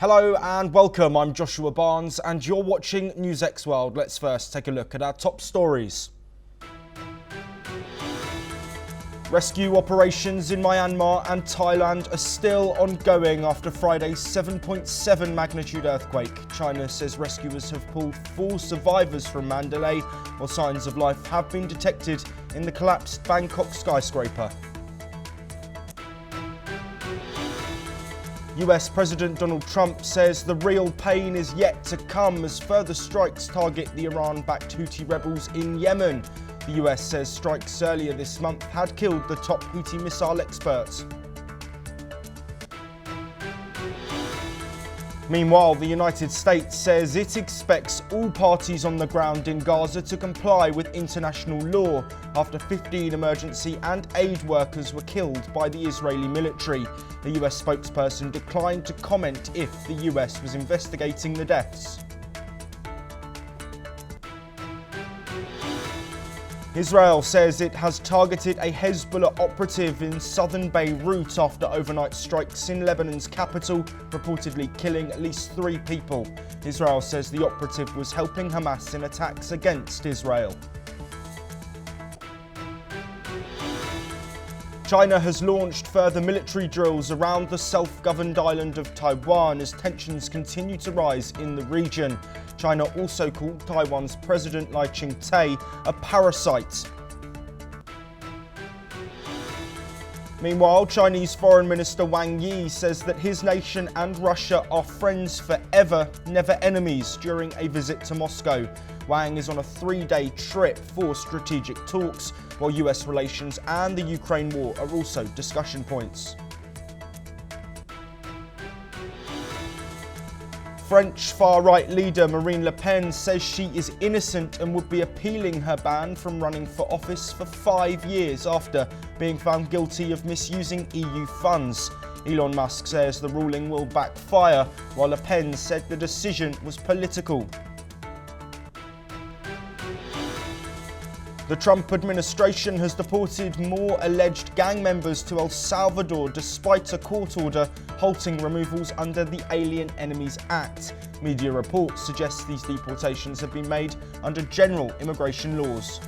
Hello and welcome, I'm Joshua Barnes and you're watching NewsX World. Let's first take a look at our top stories. Rescue operations in Myanmar and Thailand are still ongoing after Friday's 7.7 magnitude earthquake. China says rescuers have pulled 4 survivors from Mandalay, while signs of life have been detected in the collapsed Bangkok skyscraper. US President Donald Trump says the real pain is yet to come as further strikes target the Iran-backed Houthi rebels in Yemen. The US says strikes earlier this month had killed the top Houthi missile experts. Meanwhile, the United States says it expects all parties on the ground in Gaza to comply with international law after 15 emergency and aid workers were killed by the Israeli military. The US spokesperson declined to comment if the US was investigating the deaths. Israel says it has targeted a Hezbollah operative in southern Beirut after overnight strikes in Lebanon's capital, reportedly killing at least 3 people. Israel says the operative was helping Hamas in attacks against Israel. China has launched further military drills around the self-governed island of Taiwan as tensions continue to rise in the region. China also called Taiwan's President Lai Ching-te a parasite. Meanwhile, Chinese Foreign Minister Wang Yi says that his nation and Russia are friends forever, never enemies, during a visit to Moscow. Wang is on a 3-day trip for strategic talks, while US relations and the Ukraine war are also discussion points. French far-right leader Marine Le Pen says she is innocent and would be appealing her ban from running for office for 5 years after being found guilty of misusing EU funds. Elon Musk says the ruling will backfire, while Le Pen said the decision was political. The Trump administration has deported more alleged gang members to El Salvador despite a court order halting removals under the Alien Enemies Act. Media reports suggest these deportations have been made under general immigration laws.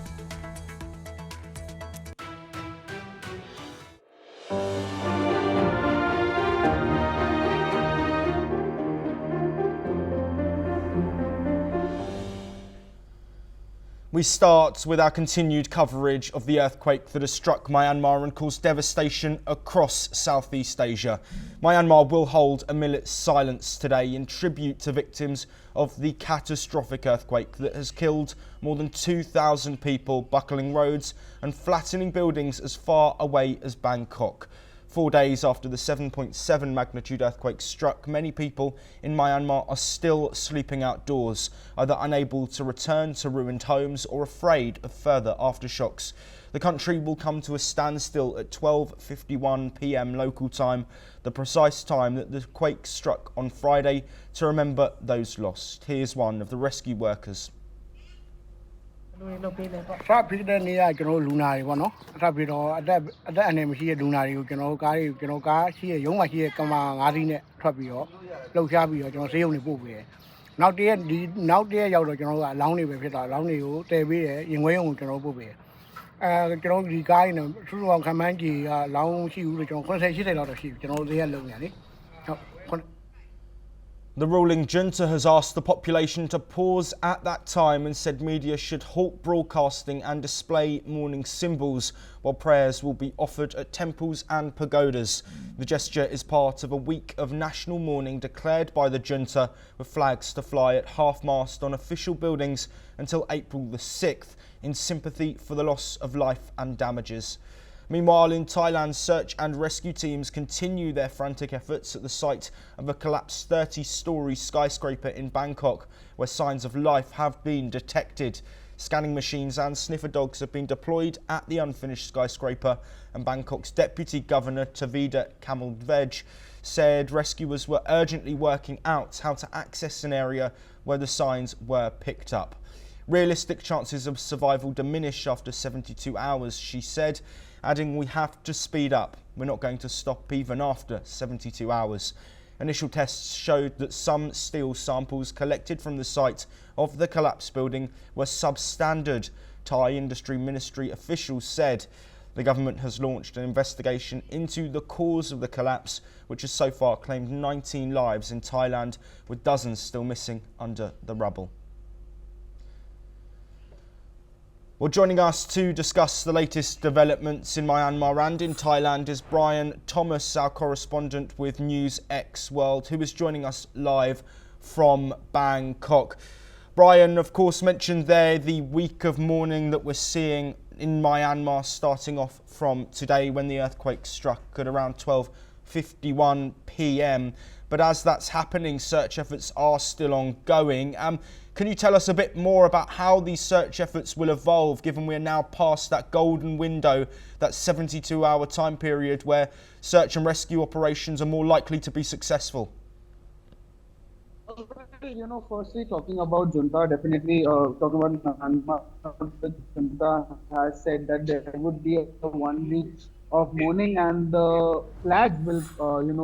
We start with our continued coverage of the earthquake that has struck Myanmar and caused devastation across Southeast Asia. Myanmar will hold a minute's silence today in tribute to victims of the catastrophic earthquake that has killed more than 2,000 people, buckling roads and flattening buildings as far away as Bangkok. 4 days after the 7.7 magnitude earthquake struck, many people in Myanmar are still sleeping outdoors, either unable to return to ruined homes or afraid of further aftershocks. The country will come to a standstill at 12:51 p.m. local time, the precise time that the quake struck on Friday, to remember those lost. Here's one of the rescue workers. စဖြစ်တဲ့နေ့ကကျွန်တော်လူနာတွေပေါ့နော်အထပ်ပြီးတော့အသက်အနေမရှိတဲ့လူနာတွေကိုကျွန်တော်ကားရှိရရုံးမှာရှိတဲ့ကမာ9စီးနဲ့ထွက်ပြီးတော့လှုပ်ရှားပြီးတော့ကျွန်တော်ဆေးရုံတွေပို့ပေးတယ်နောက်တရက်ရောက်တော့ကျွန်တော်ကအလောင်းတွေပဲဖြစ်တာအလောင်းတွေကိုတည်ပေးတယ်ရင်ခွဲရုံကိုကျွန်တော်ပို့ပေးတယ်ကျွန်တော်ဒီကားနဲ့စုစုပေါင်းခံမှန်းကြီးကလောင်းရှိဘူးလို့ကျွန်တော်80လောက်တော့ရှိပြီကျွန်တော်ဈေးကလုံနေလေဟုတ် The ruling junta has asked the population to pause at that time and said media should halt broadcasting and display mourning symbols, while prayers will be offered at temples and pagodas. The gesture is part of a week of national mourning declared by the junta, with flags to fly at half-mast on official buildings until April the 6th, in sympathy for the loss of life and damages. Meanwhile, in Thailand, search and rescue teams continue their frantic efforts at the site of a collapsed 30-storey skyscraper in Bangkok, where signs of life have been detected. Scanning machines and sniffer dogs have been deployed at the unfinished skyscraper, and Bangkok's Deputy Governor Tavida Kamaldvej said rescuers were urgently working out how to access an area where the signs were picked up. Realistic chances of survival diminish after 72 hours, she said, adding, "We have to speed up. We're not going to stop even after 72 hours. Initial tests showed that some steel samples collected from the site of the collapsed building were substandard, Thai Industry Ministry officials said. The government has launched an investigation into the cause of the collapse, which has so far claimed 19 lives in Thailand, with dozens still missing under the rubble. Well, joining us to discuss the latest developments in Myanmar and in Thailand is Brian Thomas, our correspondent with NewsXWORLD, who is joining us live from Bangkok. Brian, of course, mentioned there the week of mourning that we're seeing in Myanmar, starting off from today when the earthquake struck at around 12:51 p.m. But as that's happening, search efforts are still ongoing. Can you tell us a bit more about how these search efforts will evolve, given we're now past that golden window, that 72-hour time period where search and rescue operations are more likely to be successful? Firstly, talking about junta, definitely talking about Myanmar, the junta has said that there would be a 1 week of mourning, and the flags will,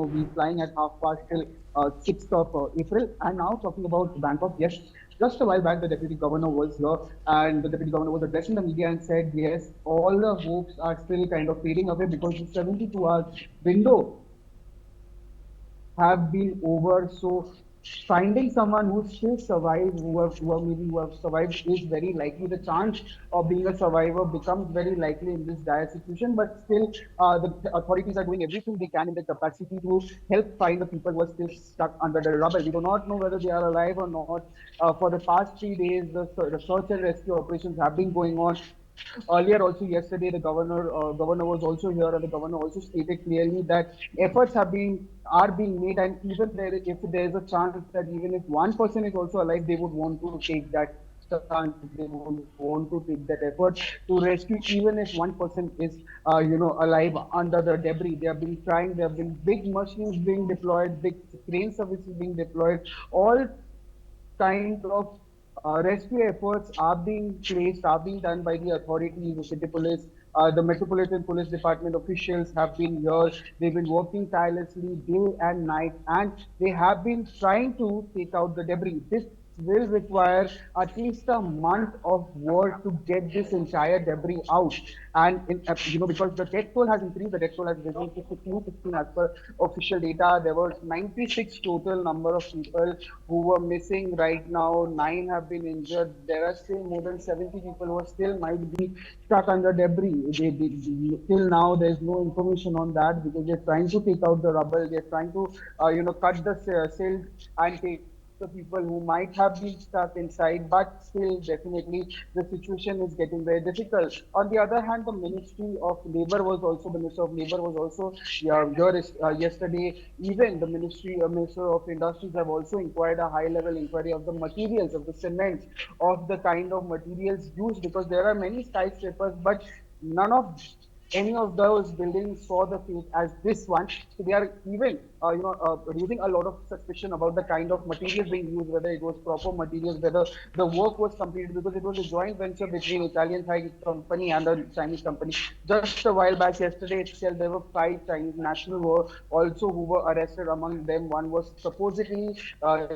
be flying at 6:30 till 6th of April. And now talking about Bangkok, yes, just a while back the deputy governor was here, and the deputy governor was addressing the media and said, yes, all the hopes are still kind of fading away because the 72-hour window have been over. So finding someone who still survived, who have survived, is very likely. The chance of being a survivor becomes very likely in this dire situation. But still, the authorities are doing everything they can in their capacity to help find the people who are still stuck under the rubble. We do not know whether they are alive or not. For the past 3 days, the search and rescue operations have been going on. Earlier, also yesterday, the governor was also here, and the governor also stated clearly that efforts are being made, and even if there is a chance that even if one person is also alive, they would want to take that chance. They would want to take that effort to rescue, even if one person is, alive under the debris. They have been trying. There have been big machines being deployed, big crane services being deployed, all kind of rescue efforts are being done by the authorities, the city police, the Metropolitan Police Department officials have been here. They've been working tirelessly day and night, and they have been trying to take out the debris. This will require at least a month of work to get this entire debris out. And because the death toll has increased, the death toll has risen to 16 as per official data. There was 96 total number of people who were missing. Right now 9 have been injured. There are still more than 70 people who are still might be stuck under debris. Till now there's no information on that, because they're trying to take out the rubble. They're trying to cut the silt and take the people who might have been stuck inside, but still definitely the situation is getting very difficult. On the other hand, the Ministry of Labor was also here yesterday. Even the Minister of Industries have also inquired a high-level inquiry of the materials, of the cement, of the kind of materials used, because there are many skyscrapers, but none of any of those buildings saw the fate as this one. So they are even, raising a lot of suspicion about the kind of materials being used, whether it was proper materials, whether the work was completed, because it was a joint venture between Italian Thai company and a Chinese company. Just a while back, yesterday itself, there were 5 Chinese nationals who were arrested. Among them, one was supposedly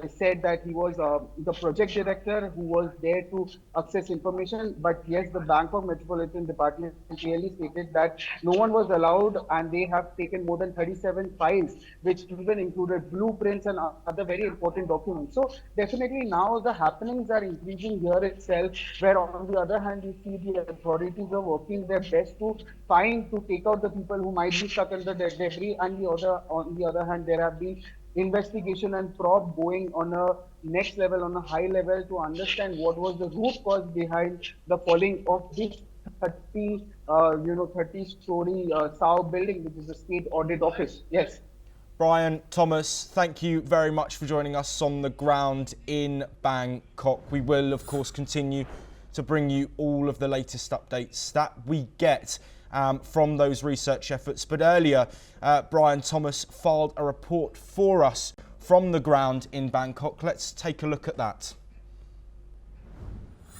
said that he was the project director who was there to access information. But yes, the Bangkok Metropolitan Department clearly stated that no one was allowed, and they have taken more than 37 files, which even included blueprints and other very important documents. So definitely now the happenings are increasing here itself, where on the other hand, you see the authorities are working their best to take out the people who might be stuck under the debris, and on the other hand, there have been investigation and probe going on a next level, on a high level, to understand what was the root cause behind the falling of this 30-story SAO building, which is the State Audit Office. Yes. Brian Thomas, thank you very much for joining us on the ground in Bangkok. We will, of course, continue to bring you all of the latest updates that we get from those research efforts. But earlier, Brian Thomas filed a report for us from the ground in Bangkok. Let's take a look at that.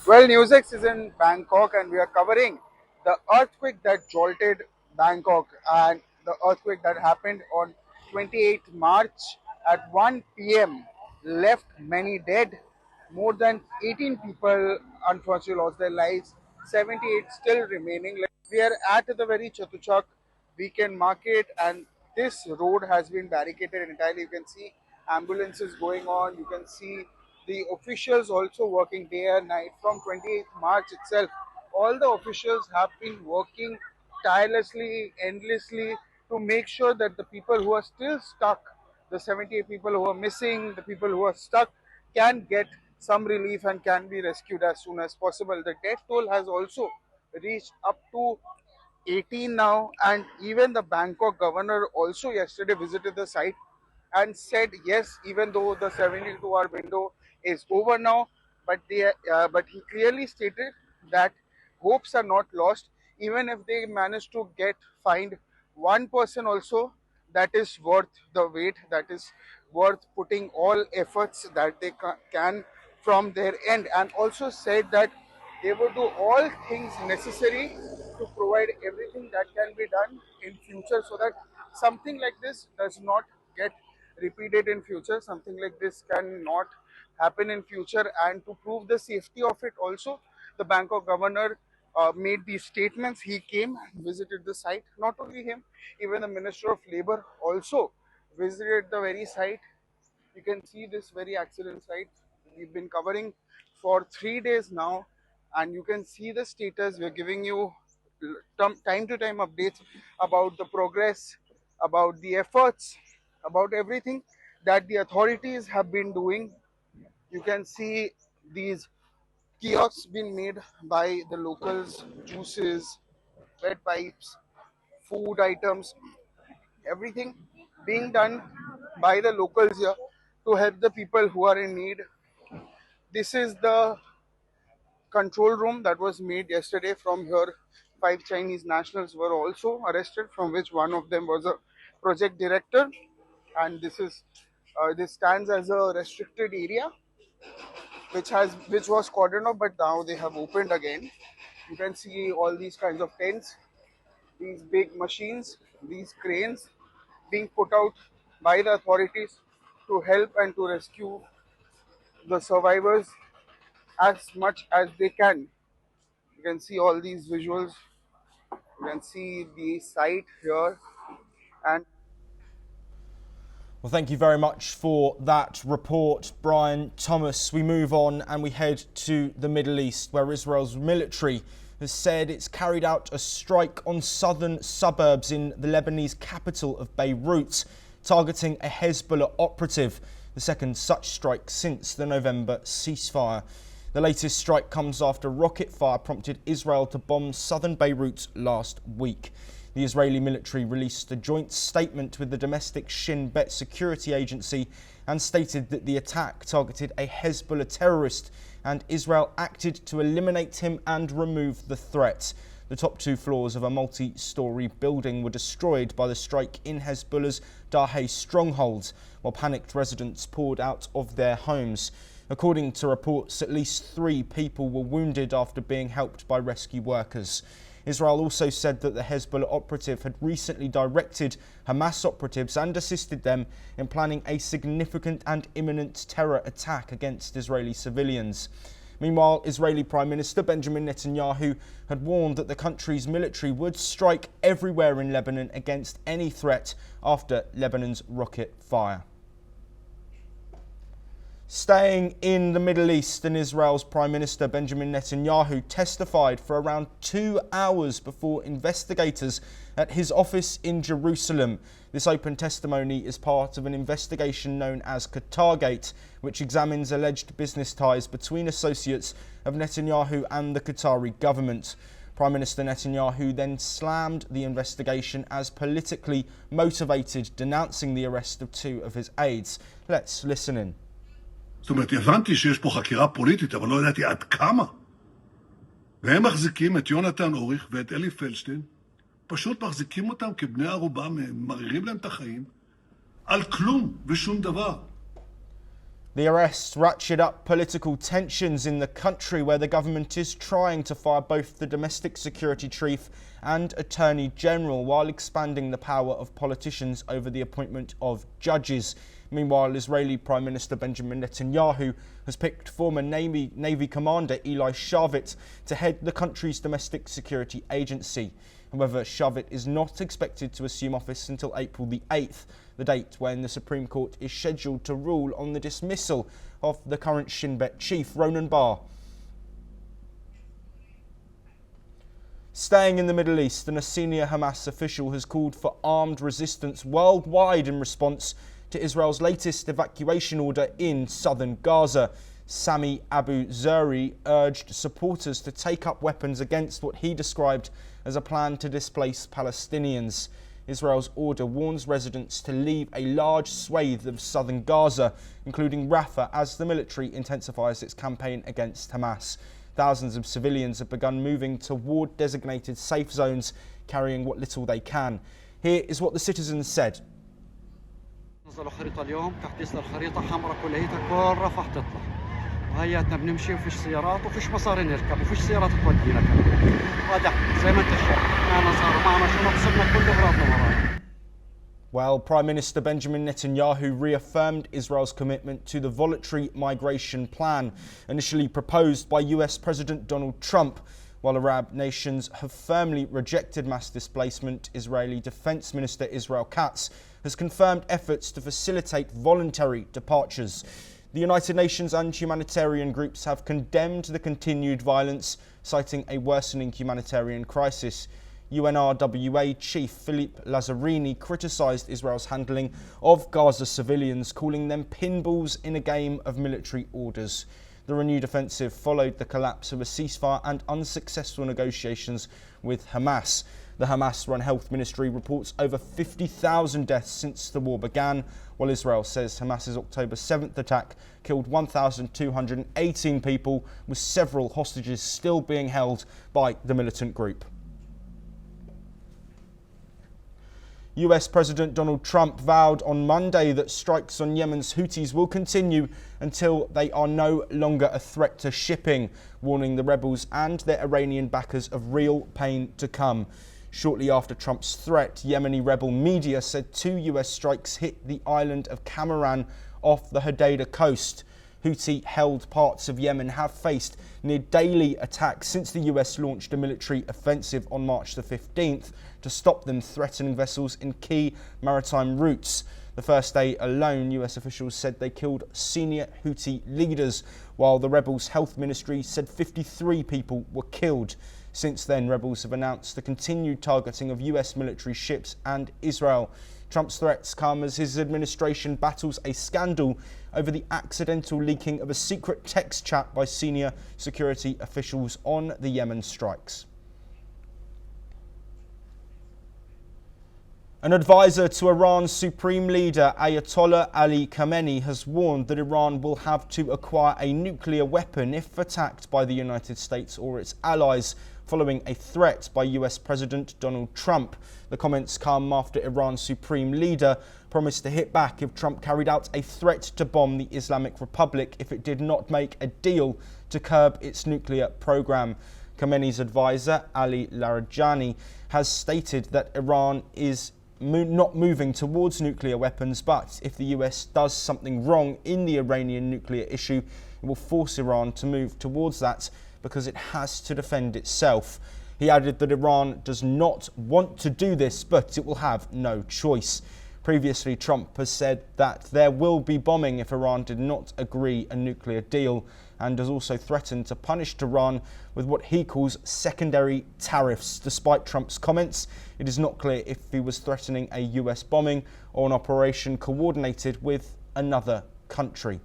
Well, NewsX is in Bangkok, and we are covering the earthquake that jolted Bangkok, and the earthquake that happened on 28th March at 1 p.m. left many dead. More than 18 people unfortunately lost their lives. 78 still remaining. We are at the very Chatuchak weekend market, and this road has been barricaded entirely. You can see ambulances going on. You can see the officials also working day and night from 28th March itself. All the officials have been working tirelessly, endlessly to make sure that the people who are still stuck, the 78 people who are missing, the people who are stuck, can get some relief and can be rescued as soon as possible. The death toll has also reached up to 18 now, and even the Bangkok governor also yesterday visited the site and said yes, even though the 72-hour window is over now, but he clearly stated that hopes are not lost. Even if they manage to find one person also, that is worth the wait, that is worth putting all efforts that they can from their end, and also said that they will do all things necessary to provide everything that can be done in future so that something like this does not get repeated in future. Something like this cannot happen in future, and to prove the safety of it also, the Bangkok governor made these statements. He came and visited the site. Not only him, even the Minister of Labor also visited the very site. You can see this very accident site. We've been covering for 3 days now, and you can see the status. We're giving you time to time updates about the progress, about the efforts, about everything that the authorities have been doing. You can see these kiosks being made by the locals, juices, wet pipes, food items, everything being done by the locals here to help the people who are in need. This is the control room that was made yesterday. From here, 5 Chinese nationals were also arrested, from which one of them was a project director. And this stands as a restricted area, which was cordoned off, but now they have opened again. You can see all these kinds of tents, these big machines, these cranes being put out by the authorities to help and to rescue the survivors as much as they can. You can see all these visuals. You can see the site here. And Well, thank you very much for that report, Brian Thomas. We move on and we head to the Middle East, where Israel's military has said it's carried out a strike on southern suburbs in the Lebanese capital of Beirut, targeting a Hezbollah operative, the second such strike since the November ceasefire. The latest strike comes after rocket fire prompted Israel to bomb southern Beirut last week. The Israeli military released a joint statement with the domestic Shin Bet security agency and stated that the attack targeted a Hezbollah terrorist and Israel acted to eliminate him and remove the threat. The top 2 floors of a multi-storey building were destroyed by the strike in Hezbollah's Dahiyeh stronghold, while panicked residents poured out of their homes. According to reports, at least 3 people were wounded after being helped by rescue workers. Israel also said that the Hezbollah operative had recently directed Hamas operatives and assisted them in planning a significant and imminent terror attack against Israeli civilians. Meanwhile, Israeli Prime Minister Benjamin Netanyahu had warned that the country's military would strike everywhere in Lebanon against any threat after Lebanon's rocket fire. Staying in the Middle East, and Israel's Prime Minister Benjamin Netanyahu testified for around 2 hours before investigators at his office in Jerusalem. This open testimony is part of an investigation known as Qatargate, which examines alleged business ties between associates of Netanyahu and the Qatari government. Prime Minister Netanyahu then slammed the investigation as politically motivated, denouncing the arrest of 2 of his aides. Let's listen in. זאת אומרת, הבנתי שיש פה חקירה פוליטית, אבל לא ידעתי עד כמה. והם מחזיקים את יונתן אוריך ואת אלי פלדשטיין, פשוט מחזיקים אותם כבני ערובה, מררים להם את החיים, על כלום ושום דבר. The arrests ratchet up political tensions in the country, where the government is trying to fire both the domestic security chief and attorney general while expanding the power of politicians over the appointment of judges. Meanwhile, Israeli Prime Minister Benjamin Netanyahu has picked former Navy Commander Eli Shavit to head the country's domestic security agency. However, Shavit is not expected to assume office until April the 8th, the date when the Supreme Court is scheduled to rule on the dismissal of the current Shin Bet chief, Ronan Bar. Staying in the Middle East, a senior Hamas official has called for armed resistance worldwide in response to Israel's latest evacuation order in southern Gaza. Sami Abu Zuri urged supporters to take up weapons against what he described as a plan to displace Palestinians. Israel's order warns residents to leave a large swathe of southern Gaza, including Rafah, as the military intensifies its campaign against Hamas. Thousands of civilians have begun moving toward designated safe zones, carrying what little they can. Here is what the citizens said. نزلوا خريطة اليوم تحديث للخريطة حمراء كليتها كل رفح تطلع وهياتنا بنمشي وفيش سيارات وفيش مصاري نركب وفيش سيارات تودينا كمان واضح زي ما انت شايف معنا صار معنا شنط صرنا كل اغراضنا ورانا. Well, Prime Minister Benjamin Netanyahu reaffirmed Israel's commitment to the voluntary migration plan initially proposed by US President Donald Trump. While Arab nations have firmly rejected mass displacement, Israeli Defense Minister Israel Katz has confirmed efforts to facilitate voluntary departures. The United Nations and humanitarian groups have condemned the continued violence, citing a worsening humanitarian crisis. UNRWA Chief Philippe Lazzarini criticised Israel's handling of Gaza civilians, calling them pinballs in a game of military orders. The renewed offensive followed the collapse of a ceasefire and unsuccessful negotiations with Hamas. The Hamas-run health ministry reports over 50,000 deaths since the war began, while Israel says Hamas's October 7th attack killed 1,218 people, with several hostages still being held by the militant group. US President Donald Trump vowed on Monday that strikes on Yemen's Houthis will continue until they are no longer a threat to shipping, warning the rebels and their Iranian backers of real pain to come. Shortly after Trump's threat, Yemeni rebel media said 2 US strikes hit the island of Camaran off the Hodeidah coast. Houthi-held parts of Yemen have faced near daily attacks since the US launched a military offensive on March the 15th to stop them threatening vessels in key maritime routes. The first day alone, US officials said they killed senior Houthi leaders, while the rebels' health ministry said 53 people were killed. Since then, rebels have announced the continued targeting of US military ships and Israel. Trump's threats come as his administration battles a scandal over the accidental leaking of a secret text chat by senior security officials on the Yemen strikes. An advisor to Iran's supreme leader, Ayatollah Ali Khamenei, has warned that Iran will have to acquire a nuclear weapon if attacked by the United States or its allies, following a threat by US President Donald Trump. The comments come after Iran's supreme leader promised to hit back if Trump carried out a threat to bomb the Islamic Republic if it did not make a deal to curb its nuclear program. Khamenei's advisor, Ali Larijani, has stated that Iran is not moving towards nuclear weapons, but if the US does something wrong in the Iranian nuclear issue, it will force Iran to move towards that because it has to defend itself. He added that Iran does not want to do this, but it will have no choice. Previously, Trump has said that there will be bombing if Iran did not agree a nuclear deal, and has also threatened to punish Tehran with what he calls secondary tariffs. Despite Trump's comments, it is not clear if he was threatening a US bombing or an operation coordinated with another country.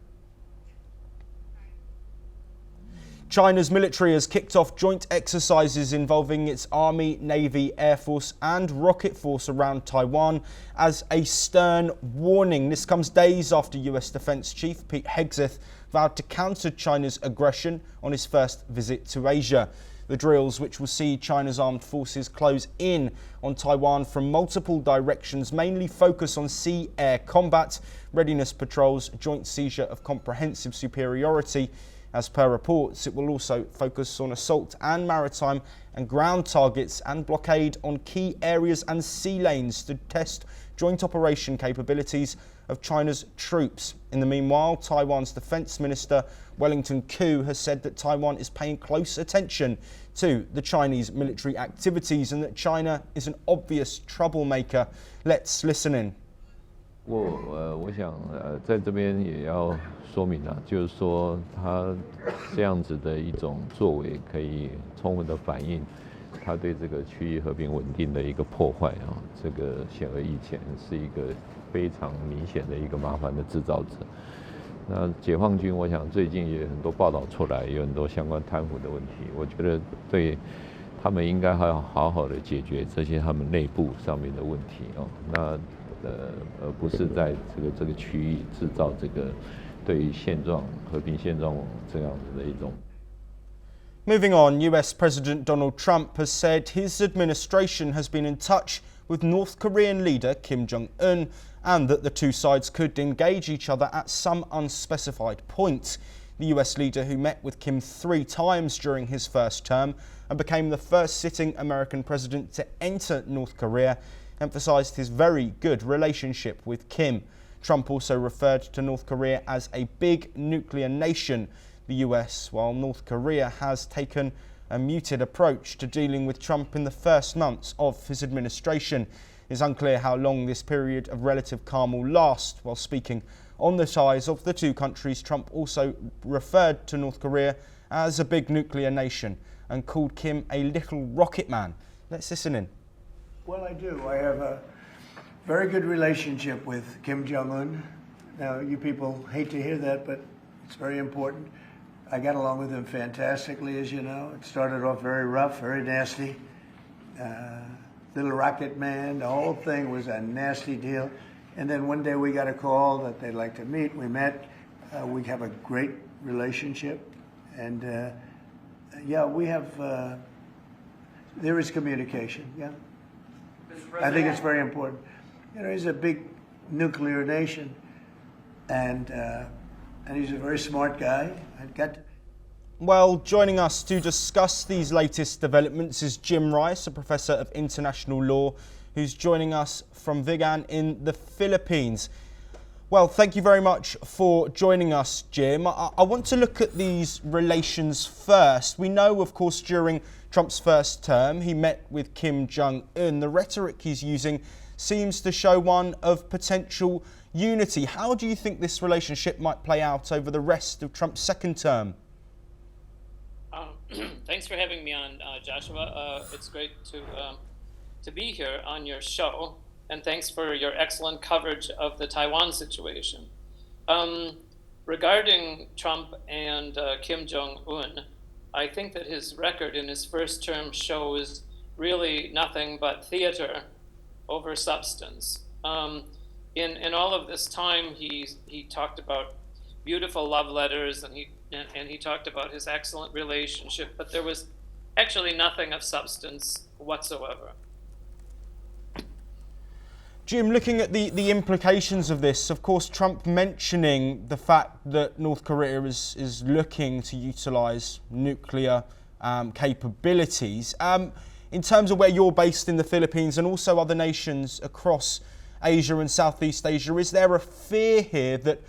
China's military has kicked off joint exercises involving its Army, Navy, Air Force and Rocket Force around Taiwan as a stern warning. This comes days after US Defense Chief Pete Hegseth vowed to counter China's aggression on his first visit to Asia. The drills, which will see China's armed forces close in on Taiwan from multiple directions, mainly focus on sea-air combat, readiness patrols, joint seizure of comprehensive superiority. As per reports, it will also focus on assault and maritime and ground targets and blockade on key areas and sea lanes to test joint operation capabilities of China's troops. In the meanwhile, Taiwan's Defence Minister Wellington Koo has said that Taiwan is paying close attention to the Chinese military activities and that China is an obvious troublemaker. Let's listen in. 我想在这边也要说明啊，就是说他这样子的一种作为，可以充分的反映他对这个区域和平稳定的一个破坏啊，这个显而易见是一个非常明显的一个麻烦的制造者。那解放军，我想最近也有很多报道出来，有很多相关贪腐的问题，我觉得对他们应该还要好好的解决这些他们内部上面的问题哦。那而不是在这个区域制造这个对于现状和平现状这样子的一种。Moving on, US President Donald Trump has said his administration has been in touch with North Korean leader Kim Jong-un and that the two sides could engage each other at some unspecified point. The US leader, who met with Kim 3 times during his first term and became the first sitting American president to enter North Korea, emphasised his very good relationship with Kim. Trump also referred to North Korea as a big nuclear nation. The US, while North Korea has taken a muted approach to dealing with Trump in the first months of his administration. It's unclear how long this period of relative calm will last. While speaking on the ties of the two countries, Trump also referred to North Korea as a big nuclear nation and called Kim a little rocket man. Let's listen in. Well, I do. I have a very good relationship with Kim Jong-un. Now, you people hate to hear that, but it's very important. I got along with him fantastically, as you know. It started off very rough, very nasty. Little rocket man, the whole thing was a nasty deal. And then one day we got a call that they'd like to meet. We met. We have a great relationship. And yeah, we have, there is communication, yeah. I think it's very important. You know, he's a big nuclear nation, and he's a very smart guy. Well, joining us to discuss these latest developments is Jim Rice, a professor of international law, who's joining us from Vigan in the Philippines. Well, thank you very much for joining us, Jim. I want to look at these relations first. We know, of course, during Trump's first term, he met with Kim Jong-un. The rhetoric he's using seems to show one of potential unity. How do you think this relationship might play out over the rest of Trump's second term? Thanks for having me on, Joshua. It's great to be here on your show, and thanks for your excellent coverage of the Taiwan situation. Regarding Trump and Kim Jong-un, I think that his record in his first term shows really nothing but theater over substance. In all of this time, he talked about beautiful love letters, and he talked about his excellent relationship, but there was actually nothing of substance whatsoever. Jim, looking at the implications of this, of course, Trump mentioning the fact that North Korea is looking to utilise nuclear capabilities. In terms of where you're based in the Philippines and also other nations across Asia and Southeast Asia, is there a fear here that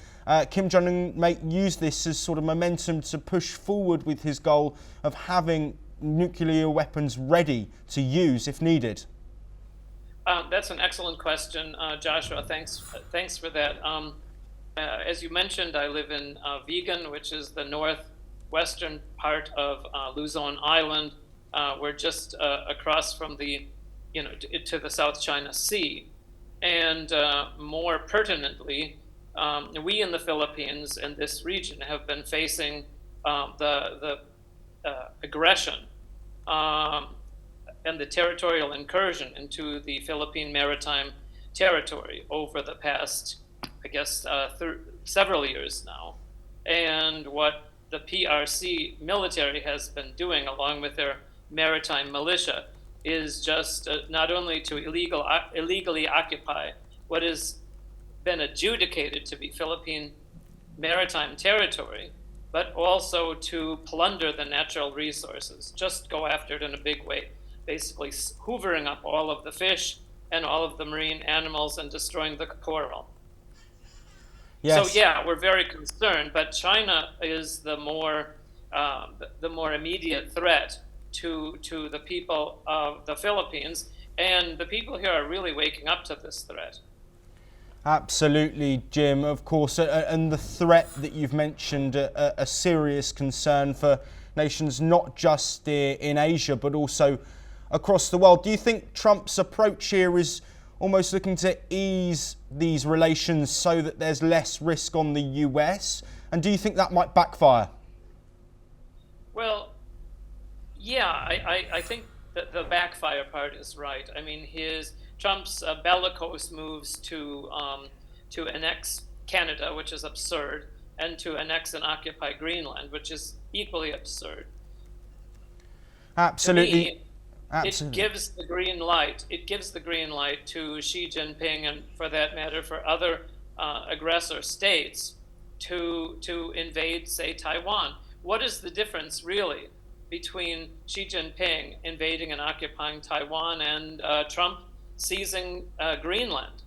Kim Jong-un may use this as sort of momentum to push forward with his goal of having nuclear weapons ready to use if needed? That's an excellent question, Joshua. Thanks for that. As you mentioned, I live in Vigan, which is the northwestern part of Luzon Island. We're just across from the, to the South China Sea, and more pertinently, we in the Philippines and this region have been facing the aggression and the territorial incursion into the Philippine maritime territory over the past, I guess, several years now. And what the PRC military has been doing, along with their maritime militia is just not only to illegally occupy what has been adjudicated to be Philippine maritime territory, but also to plunder the natural resources, just go after it in a big way, basically hoovering up all of the fish and all of the marine animals and destroying the coral. Yes. So yeah, we're very concerned, but China is the more immediate threat to the people of the Philippines, and the people here are really waking up to this threat. Absolutely, Jim, of course, and the threat that you've mentioned, a serious concern for nations not just in Asia, but also across the world. Do you think Trump's approach here is almost looking to ease these relations so that there's less risk on the US? And do you think that might backfire? Well, yeah, I think that the backfire part is right. I mean, Trump's bellicose moves to annex Canada, which is absurd, and to annex and occupy Greenland, which is equally absurd. Absolutely. To me, it gives the green light. It gives the green light to Xi Jinping, and for that matter, for other aggressor states, to invade, say, Taiwan. What is the difference, really, between Xi Jinping invading and occupying Taiwan and Trump seizing Greenland?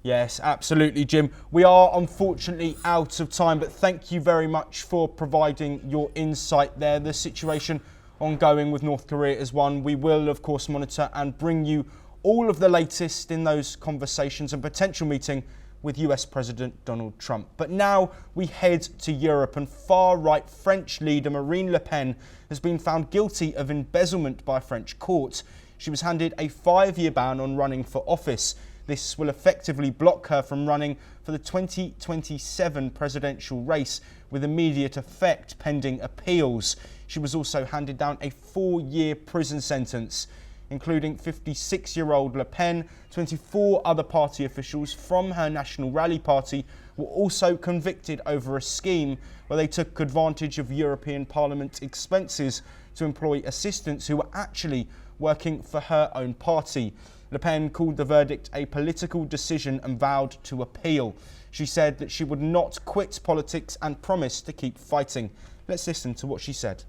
Yes, absolutely, Jim. We are unfortunately out of time, but thank you very much for providing your insight there. The situation ongoing with North Korea is one we will, of course, monitor and bring you all of the latest in those conversations and potential meeting with US President Donald Trump. But now we head to Europe, and far-right French leader Marine Le Pen has been found guilty of embezzlement by a French court. She was handed a 5-year ban on running for office. This will effectively block her from running for the 2027 presidential race with immediate effect pending appeals. She was also handed down a 4-year prison sentence, including 56-year-old Le Pen. 24 other party officials from her National Rally Party were also convicted over a scheme where they took advantage of European Parliament expenses to employ assistants who were actually working for her own party. Le Pen called the verdict a political decision and vowed to appeal. She said that she would not quit politics and promised to keep fighting. Let's listen to what she said.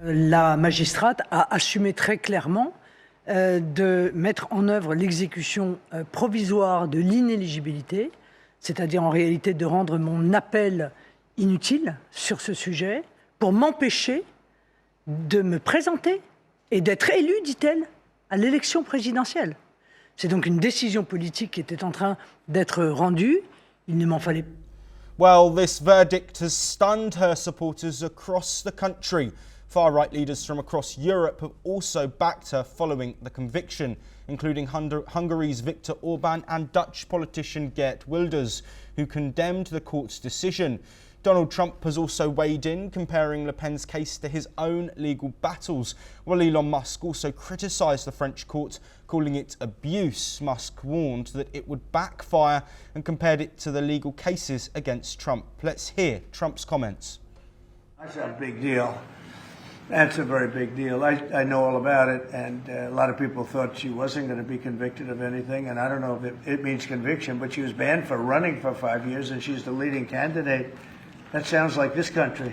La magistrate a assumé très clairement de mettre en œuvre l'exécution provisoire de l'inéligibilité, c'est-à-dire en réalité de rendre mon appel inutile sur ce sujet pour m'empêcher de me présenter et d'être élu, dit-elle, à l'élection présidentielle. C'est donc une décision politique qui était en train d'être rendue. Il ne m'en fallait pas. Well, this verdict has stunned her supporters across the country. Far-right leaders from across Europe have also backed her following the conviction, including Hungary's Viktor Orban and Dutch politician Geert Wilders, who condemned the court's decision. Donald Trump has also weighed in, comparing Le Pen's case to his own legal battles, while Elon Musk also criticised the French court, calling it abuse. Musk warned that it would backfire and compared it to the legal cases against Trump. Let's hear Trump's comments. That's a big deal. That's a very big deal. I know all about it, and a lot of people thought she wasn't going to be convicted of anything, and I don't know if it means conviction, but she was banned for running for 5 years, and she's the leading candidate. That sounds like this country.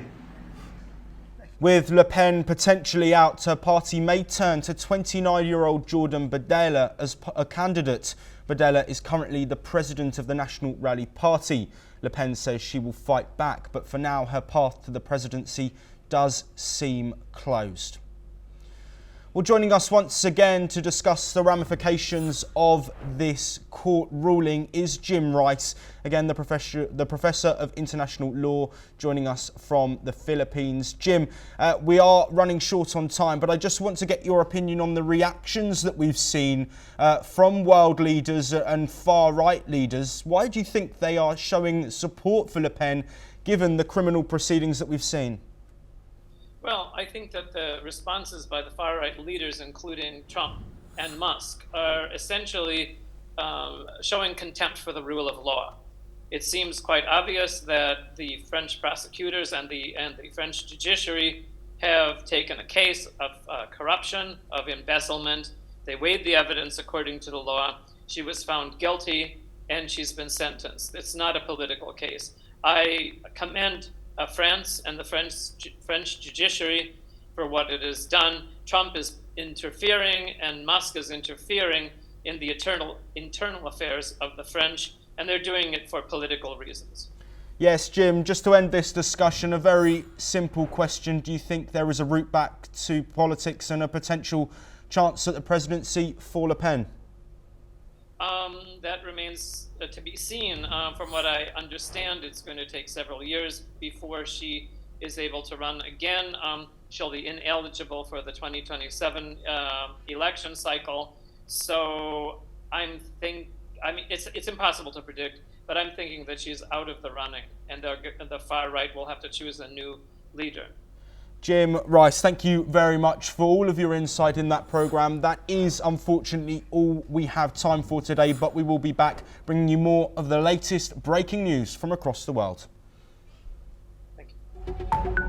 With Le Pen potentially out, her party may turn to 29-year-old Jordan Bardella as a candidate. Bardella is currently the president of the National Rally Party. Le Pen says she will fight back, but for now her path to the presidency does seem closed. Well, joining us once again to discuss the ramifications of this court ruling is Jim Rice, again the professor of international law, joining us from the Philippines. Jim, we are running short on time, but I just want to get your opinion on the reactions that we've seen from world leaders and far-right leaders. Why do you think they are showing support for Le Pen, given the criminal proceedings that we've seen? Well, I think that the responses by the far-right leaders, including Trump and Musk, are essentially showing contempt for the rule of law. It seems quite obvious that the French prosecutors and the French judiciary have taken a case of corruption, of embezzlement. They weighed the evidence according to the law. She was found guilty, and she's been sentenced. It's not a political case. I commend France and the French judiciary for what it has done. Trump is interfering, and Musk is interfering in the internal affairs of the French, and they're doing it for political reasons. Yes, Jim, just to end this discussion, a very simple question. Do you think there is a route back to politics and a potential chance at the presidency for Le Pen? That remains to be seen. From what I understand, it's going to take several years before she is able to run again. She'll be ineligible for the 2027 election cycle. So it's impossible to predict, but I'm thinking that she's out of the running, and the far right will have to choose a new leader. Jim Rice, thank you very much for all of your insight in that programme. That is unfortunately all we have time for today, but we will be back bringing you more of the latest breaking news from across the world. Thank you.